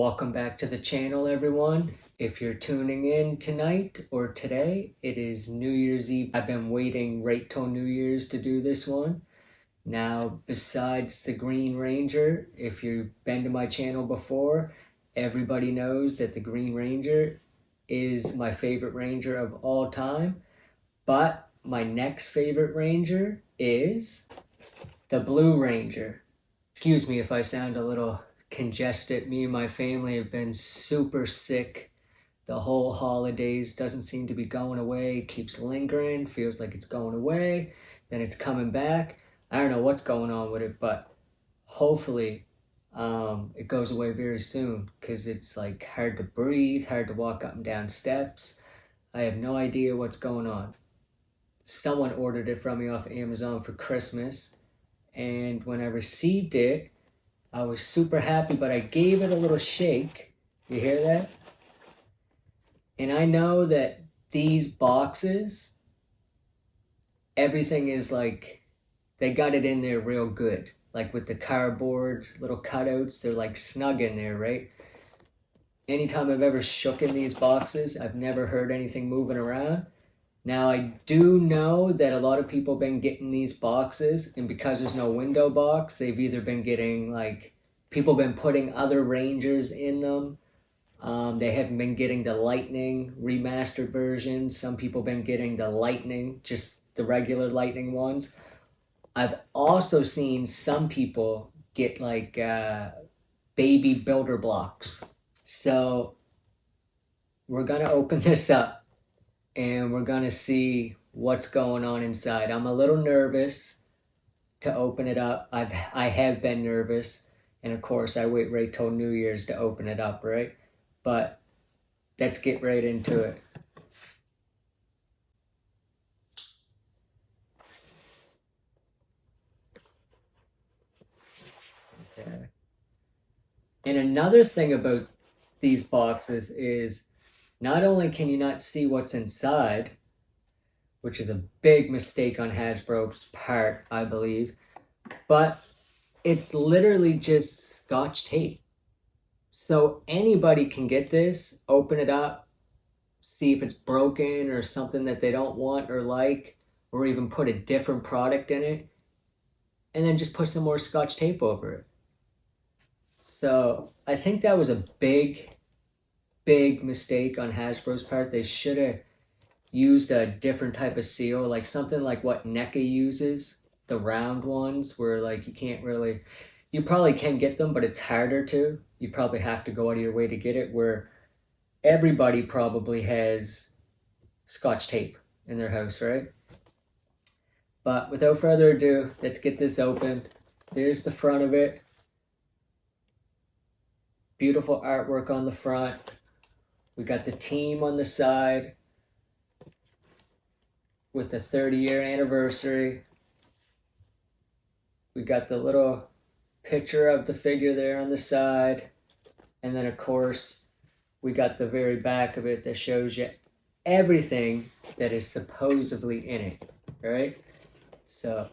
Welcome back to the channel, everyone. If you're tuning in tonight or today, it is New Year's Eve. I've been waiting right till New Year's to do this one. Now, besides the Green Ranger, if you've been to my channel before, everybody knows that the Green Ranger is my favorite Ranger of all time. But my next favorite Ranger is the Blue Ranger. Excuse me if I sound a little congested. Me and my family have been super sick the whole holidays. Doesn't seem to be going away. Keeps lingering. Feels like it's going away. Then it's coming back. I don't know what's going on with it, but hopefully it goes away very soon, because it's like hard to breathe, hard to walk up and down steps. I have no idea what's going on. Someone ordered it from me off Amazon for Christmas, and when I received it, I was super happy, but I gave it a little shake. You hear that? And I know that these boxes, everything is like, they got it in there real good. Like with the cardboard little cutouts, they're like snug in there, right? Anytime I've ever shook in these boxes, I've never heard anything moving around. Now, I do know that a lot of people have been getting these boxes, and because there's no window box, they've either been getting, like, people have been putting other Rangers in them. They haven't been getting the Lightning remastered version. Some people have been getting the Lightning, just the regular Lightning ones. I've also seen some people get, like, baby builder blocks. So, we're going to open this up, and we're going to see what's going on inside. I'm a little nervous to open it up. I have been nervous. And of course, I wait right till New Year's to open it up, right? But let's get right into it. Okay. And another thing about these boxes is, not only can you not see what's inside, which is a big mistake on Hasbro's part, I believe, but it's literally just Scotch tape. So anybody can get this, open it up, see if it's broken or something that they don't want or like, or even put a different product in it, and then just put some more Scotch tape over it. So I think that was a big mistake on Hasbro's part. They should have used a different type of seal, like something like what NECA uses, the round ones, where like you probably can get them, but it's harder to. You probably have to go out of your way to get it, where everybody probably has Scotch tape in their house, right? But without further ado, let's get this open. There's the front of it. Beautiful artwork on the front. We got the team on the side with the 30-year anniversary. We got the little picture of the figure there on the side. And then, of course, we got the very back of it that shows you everything that is supposedly in it, right? So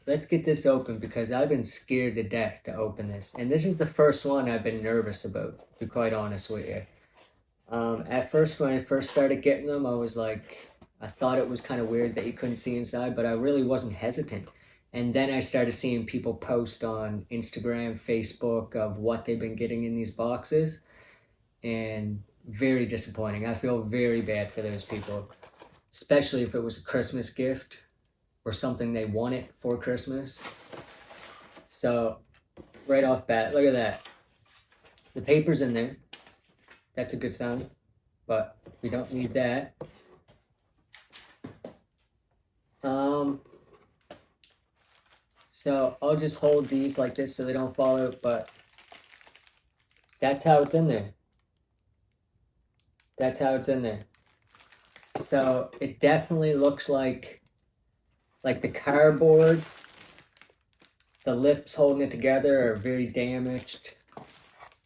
let's get this open, because I've been scared to death to open this. And this is the first one I've been nervous about, to be quite honest with you. At first, when I first started getting them, I was like, I thought it was kind of weird that you couldn't see inside, but I really wasn't hesitant. And then I started seeing people post on Instagram, Facebook of what they've been getting in these boxes, and very disappointing. I feel very bad for those people, especially if it was a Christmas gift or something they wanted for Christmas. So right off bat, look at that. The paper's in there. That's a good sound, but we don't need that. So I'll just hold these like this so they don't fall out, but that's how it's in there. That's how it's in there. So it definitely looks like the cardboard, the lips holding it together are very damaged.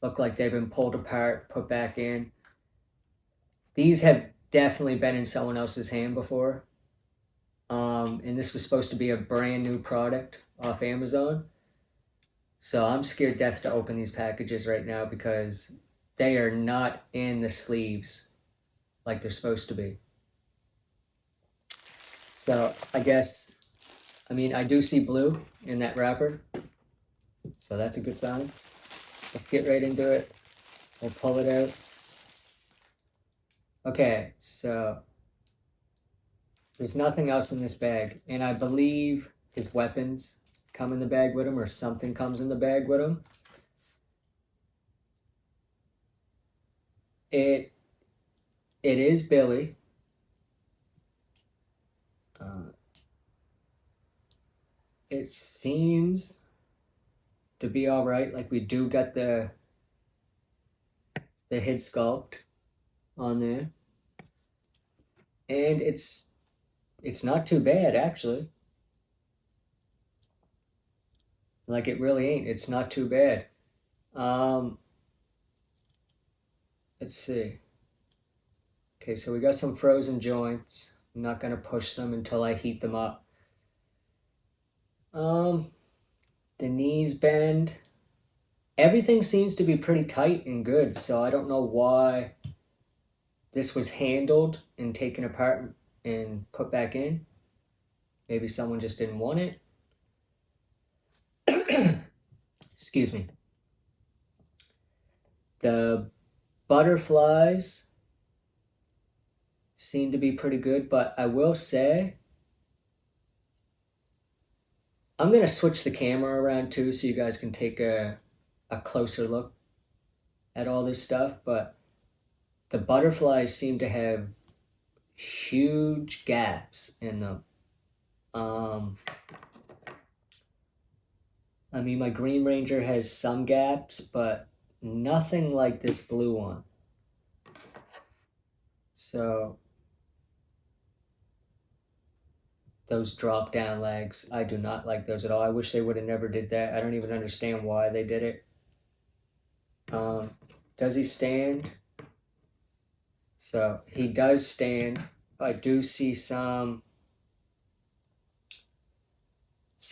Look like they've been pulled apart, put back in. These have definitely been in someone else's hand before. And this was supposed to be a brand new product off Amazon. So I'm scared death to open these packages right now, because they are not in the sleeves like they're supposed to be. So I guess, I mean, I do see blue in that wrapper, so that's a good sign. Let's get right into it. We'll pull it out. Okay, so there's nothing else in this bag, and I believe his weapons come in the bag with him, or something comes in the bag with him. It is Billy. It seems to be all right. Like, we do get the head sculpt on there, and it's not too bad, actually. Like, it really ain't. It's not too bad. Let's see. Okay, so we got some frozen joints. I'm not gonna push them until I heat them up. The knees bend. Everything seems to be pretty tight and good, so I don't know why this was handled and taken apart and put back in. Maybe someone just didn't want it. Excuse me. The butterflies seem to be pretty good, but I will say, I'm going to switch the camera around too so you guys can take a closer look at all this stuff, but the butterflies seem to have huge gaps in them. I mean, my Green Ranger has some gaps, but nothing like this blue one. So those drop down legs, I do not like those at all. I wish they would have never did that. I don't even understand why they did it. Does he stand? So he does stand. I do see some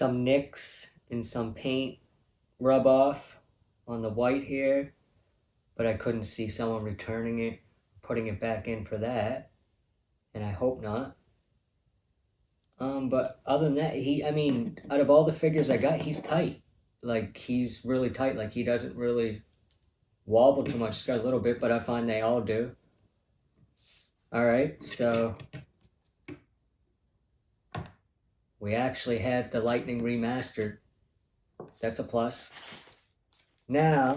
nicks and some paint rub off on the white here, but I couldn't see someone returning it, putting it back in for that, and I hope not. But other than that, I mean, out of all the figures I got, he's tight. Like, he's really tight. Like, he doesn't really wobble too much. He's got a little bit, but I find they all do. All right, so we actually have the Lightning Remastered. That's a plus. Now,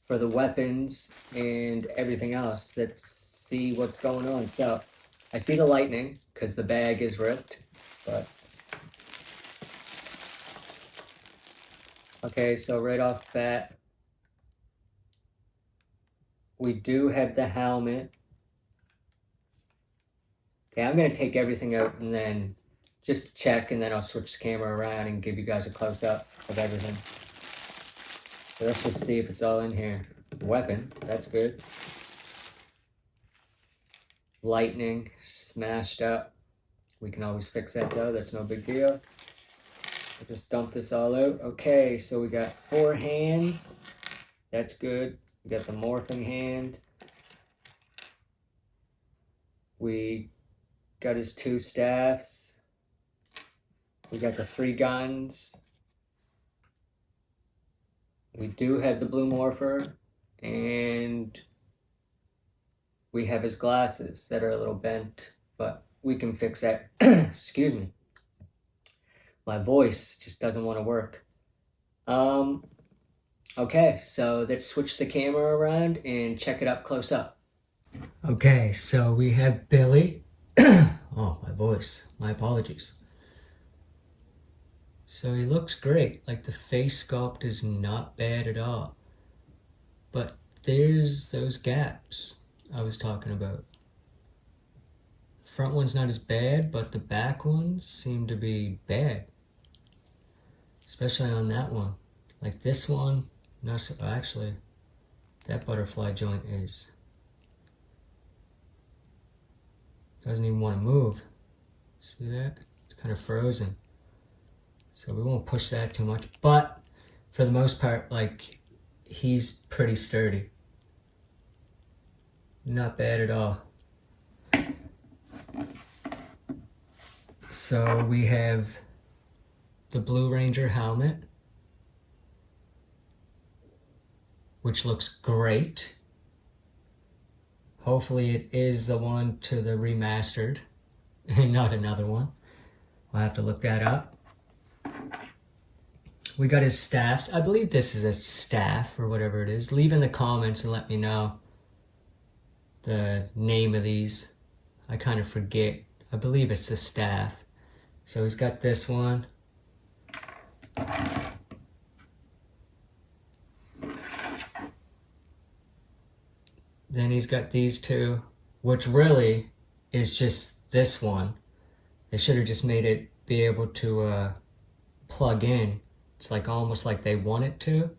for the weapons and everything else, let's see what's going on. So, I see the Lightning, because the bag is ripped, but... Okay, so right off the bat, we do have the helmet. Okay, I'm going to take everything out and then just check, and then I'll switch the camera around and give you guys a close-up of everything. So let's just see if it's all in here. Weapon, that's good. Lightning, smashed up. We can always fix that though, that's no big deal. I'll just dump this all out. Okay, so we got 4 hands. That's good. We got the Morphin hand. We got his 2 staffs. We got the 3 guns. We do have the blue morpher, and we have his glasses that are a little bent, but we can fix that. Excuse me. My voice just doesn't want to work. Okay, so let's switch the camera around and check it up close up. Okay, so we have Billy. Oh, my voice. My apologies. So he looks great. Like, the face sculpt is not bad at all. But there's those gaps I was talking about. The front one's not as bad, but the back ones seem to be bad. Especially on that one. Like this one, no, so actually, that butterfly joint doesn't even want to move. See that? It's kind of frozen. So we won't push that too much, but for the most part, like, he's pretty sturdy. Not bad at all. So we have the Blue Ranger helmet, which looks great. Hopefully it is the one to the remastered and not another one. We'll have to look that up. We got his staffs. I believe this is a staff or whatever it is. Leave in the comments and let me know the name of these. I kind of forget. I believe it's the staff. So he's got this one. Then he's got these two, which really is just this one. They should have just made it be able to plug in. It's like almost like they want it to.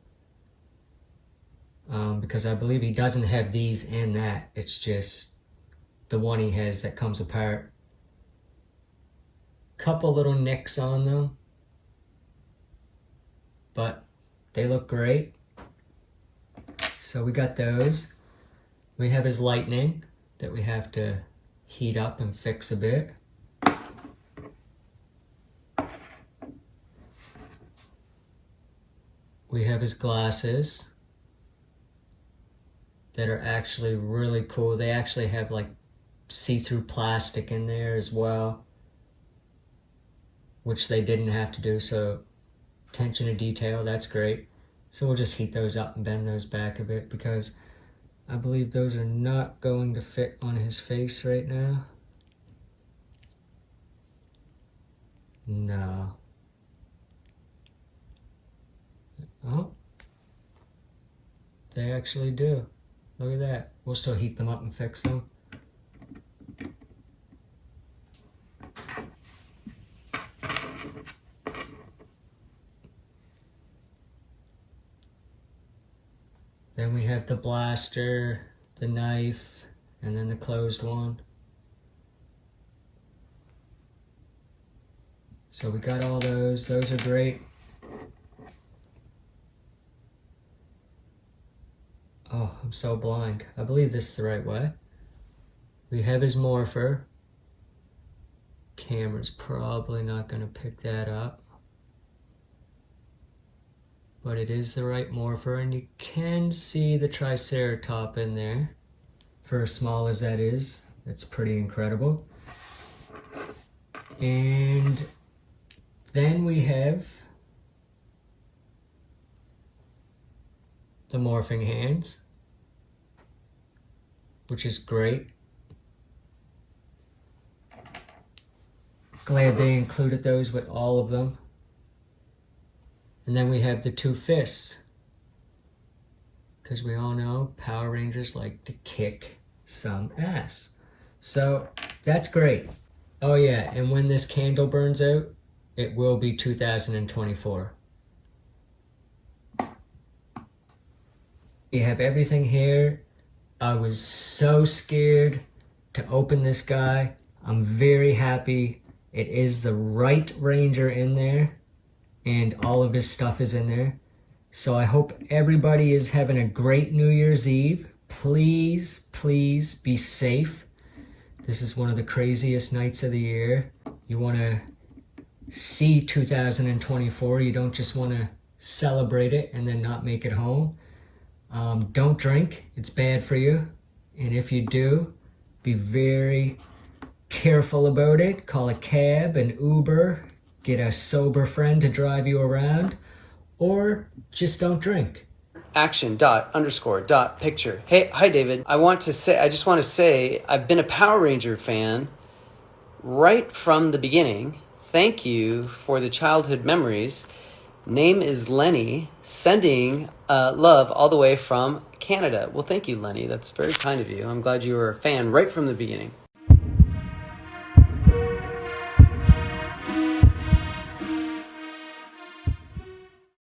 Because I believe he doesn't have these and that. It's just the one he has that comes apart. Couple little nicks on them, but they look great. So we got those. We have his lightning that we have to heat up and fix a bit. We have his glasses that are actually really cool. They actually have like see-through plastic in there as well, which they didn't have to do, so attention to detail, that's great. So we'll just heat those up and bend those back a bit because I believe those are not going to fit on his face right now. No. Oh. They actually do. Look at that. We'll still heat them up and fix them. Then we have the blaster, the knife, and then the closed one. So we got all those. Those are great. Oh, I'm so blind. I believe this is the right way. We have his morpher. Camera's probably not going to pick that up. But it is the right morpher, and you can see the Triceratop in there. For as small as that is, that's pretty incredible. And then we have the morphing hands, which is great. Glad they included those with all of them. And then we have the two fists, because we all know Power Rangers like to kick some ass. So that's great. Oh yeah, and when this candle burns out, it will be 2024. We have everything here. I was so scared to open this guy. I'm very happy. It is the right Ranger in there, and all of his stuff is in there. So I hope everybody is having a great New Year's Eve. Please, please be safe. This is one of the craziest nights of the year. You want to see 2024. You don't just want to celebrate it and then not make it home. Don't drink. It's bad for you. And if you do, be very careful about it. Call a cab, an Uber, get a sober friend to drive you around, or just don't drink. Action._.picture. Hey, hi David. I just want to say I've been a Power Ranger fan right from the beginning. Thank you for the childhood memories. Name is Lenny, sending love all the way from Canada. Well, thank you, Lenny. That's very kind of you. I'm glad you were a fan right from the beginning.